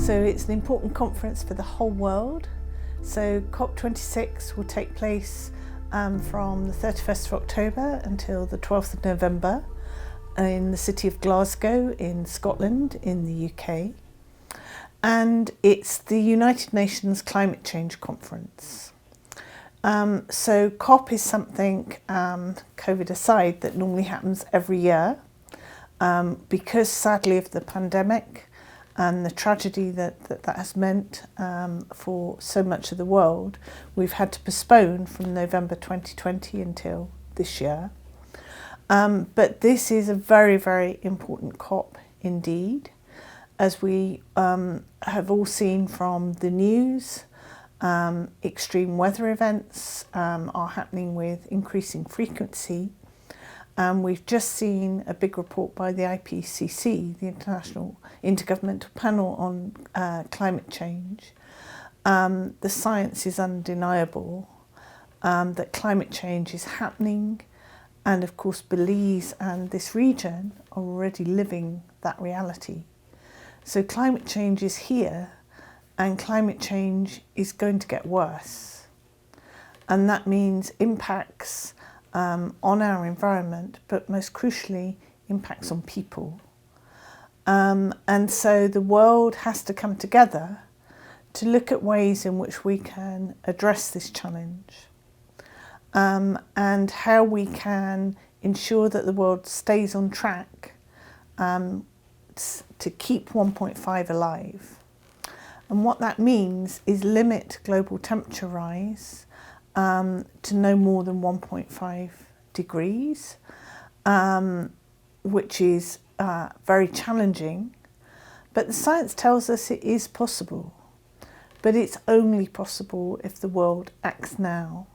So it's an important conference for the whole world. So COP26 will take place from the 31st of October until the 12th of November in the city of Glasgow in Scotland in the UK. And it's the United Nations Climate Change Conference. So COP is something, COVID aside, that normally happens every year. Because sadly of the pandemic and the tragedy that has meant for so much of the world, we've had to postpone from November 2020 until this year. But this is a very, very important COP indeed, as we have all seen from the news. Extreme weather events are happening with increasing frequency. We've just seen a big report by the IPCC, the International Intergovernmental Panel on Climate Change. The science is undeniable that climate change is happening, and of course Belize and this region are already living that reality. So climate change is here, and climate change is going to get worse. And that means impacts on our environment, but most crucially, impacts on people. And so the world has to come together to look at ways in which we can address this challenge, and how we can ensure that the world stays on track to keep 1.5 alive. And what that means is limit global temperature rise to no more than 1.5 degrees, which is very challenging. But the science tells us it is possible. But it's only possible if the world acts now,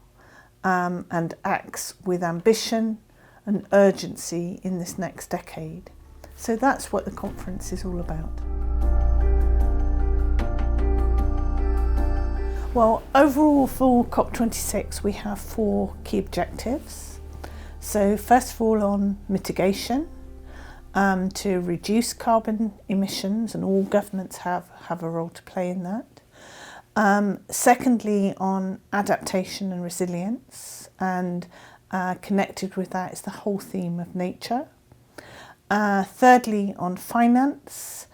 and acts with ambition and urgency in this next decade. So that's what the conference is all about. Well, overall for COP26 we have 4 key objectives. So first of all on mitigation, to reduce carbon emissions, and all governments have a role to play in that. Secondly on adaptation and resilience, and connected with that is the whole theme of nature. Thirdly on finance,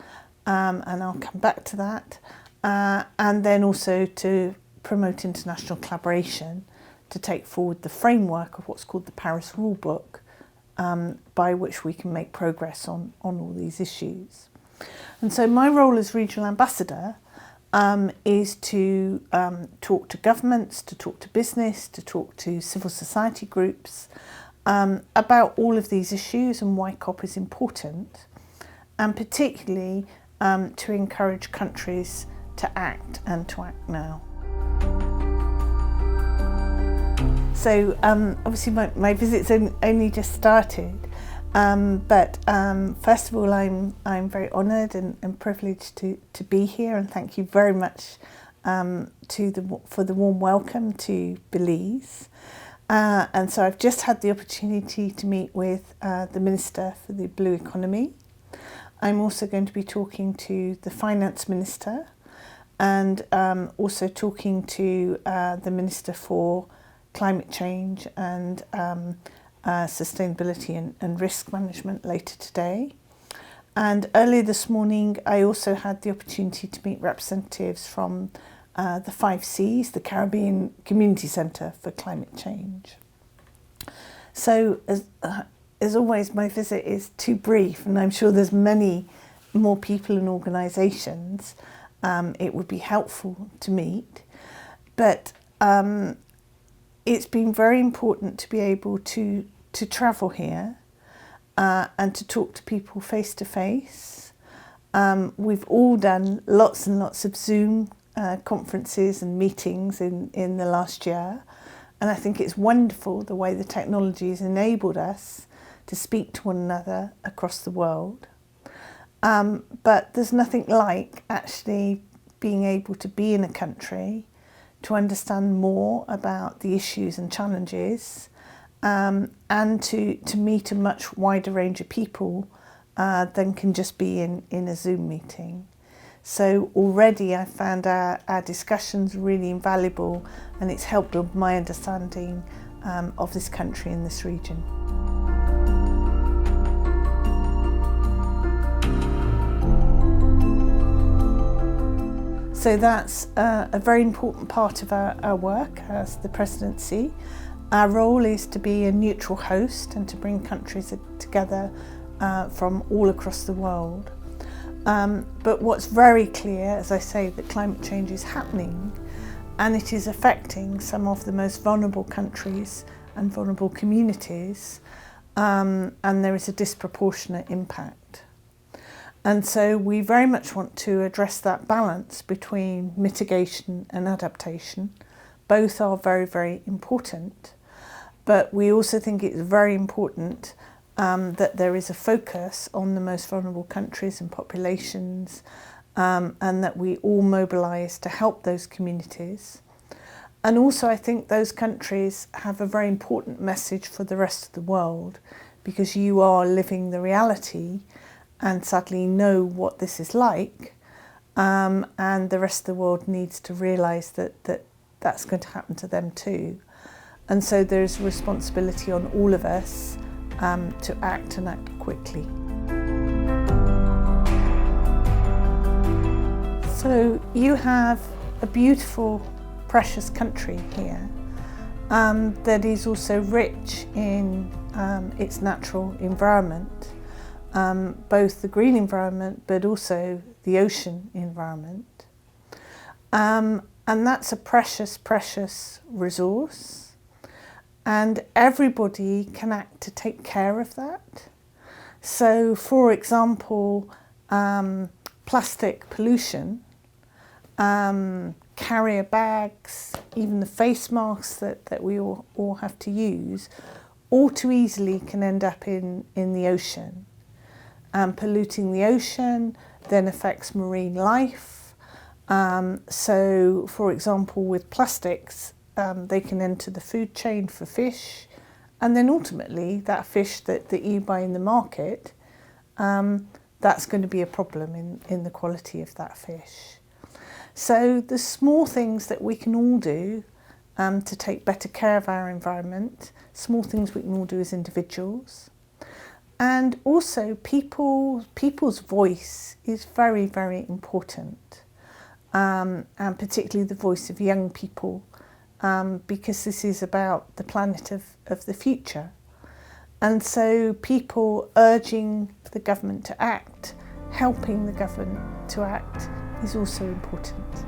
and I'll come back to that. And then also to promote international collaboration to take forward the framework of what's called the Paris Rulebook, by which we can make progress on all these issues. And so my role as regional ambassador is to talk to governments, to talk to business, to talk to civil society groups about all of these issues and why COP is important, and particularly to encourage countries to act, and to act now. So obviously my visit's only just started, but first of all I'm very honoured and privileged to be here, and thank you very much for the warm welcome to Belize. And so I've just had the opportunity to meet with the Minister for the Blue Economy. I'm also going to be talking to the Finance Minister, and also talking to the Minister for Climate Change and Sustainability and Risk Management later today. And earlier this morning I also had the opportunity to meet representatives from the 5 Cs, the Caribbean Community Centre for Climate Change. So as always, my visit is too brief, and I'm sure there's many more people and organisations it would be helpful to meet, but it's been very important to be able to travel here and to talk to people face to face. We've all done lots and lots of Zoom conferences and meetings in the last year, and I think it's wonderful the way the technology has enabled us to speak to one another across the world. But there's nothing like actually being able to be in a country, to understand more about the issues and challenges, and to meet a much wider range of people than can just be in a Zoom meeting. So already I found our discussions really invaluable, and it's helped build my understanding of this country and this region. So that's a very important part of our work as the presidency. Our role is to be a neutral host and to bring countries together from all across the world. But what's very clear, as I say, that climate change is happening, and it is affecting some of the most vulnerable countries and vulnerable communities, and there is a disproportionate impact. And so we very much want to address that balance between mitigation and adaptation. Both are very, very important, but we also think it's very important that there is a focus on the most vulnerable countries and populations, and that we all mobilise to help those communities. And also I think those countries have a very important message for the rest of the world, because you are living the reality and sadly know what this is like, and the rest of the world needs to realise that that's going to happen to them too. And so there's a responsibility on all of us to act and act quickly. So you have a beautiful, precious country here that is also rich in its natural environment, both the green environment but also the ocean environment. And that's a precious, precious resource, and everybody can act to take care of that. So, for example, plastic pollution, carrier bags, even the face masks that we all have to use, all too easily can end up in the ocean. Polluting the ocean then affects marine life. So, for example, with plastics, they can enter the food chain for fish, and then ultimately that fish that you buy in the market, that's going to be a problem in the quality of that fish. So the small things that we can all do to take better care of our environment, small things we can all do as individuals. And also people's voice is very, very important, and particularly the voice of young people, because this is about the planet of the future. And so people urging the government to act, helping the government to act is also important.